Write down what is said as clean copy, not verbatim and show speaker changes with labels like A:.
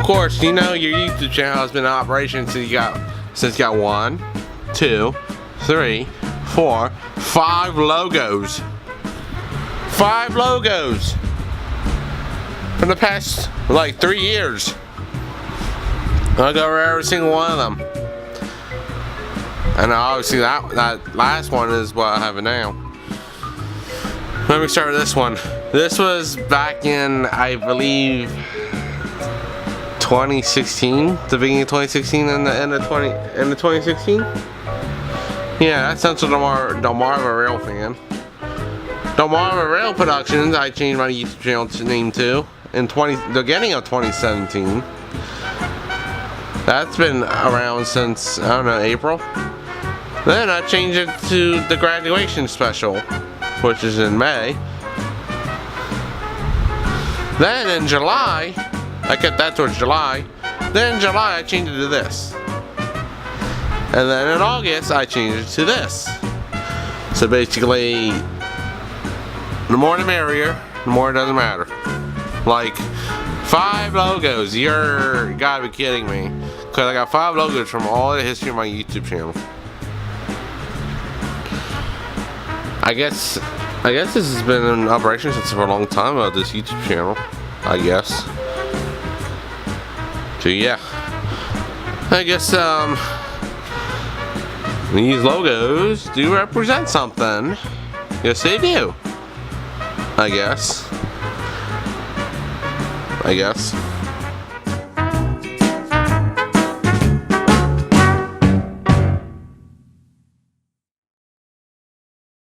A: course, you know your YouTube channel has been in operation since you got 1, 2, 3, 4, 5 logos. 5 logos from the past like 3 years. I go over every single one of them. And obviously that last one is what I have it now. Let me start with this one. This was back in, I believe, 2016, the beginning of 2016 and the end of 2016. Yeah, that's Central Delmarva Rail Fan. Delmarva Rail Productions, I changed my YouTube channel name to in the beginning of 2017. That's been around since, I don't know, April. Then I changed it to the graduation special, which is in May. Then in July, I kept that towards July. Then in July I changed it to this. And then in August I changed it to this. So basically, the more the merrier, the more it doesn't matter. Like 5 logos, you're gotta be kidding me. Cause I got 5 logos from all the history of my YouTube channel. I guess this has been in operation since for a long time about this YouTube channel, I guess. So yeah, I guess these logos do represent something. Yes, they do. I guess.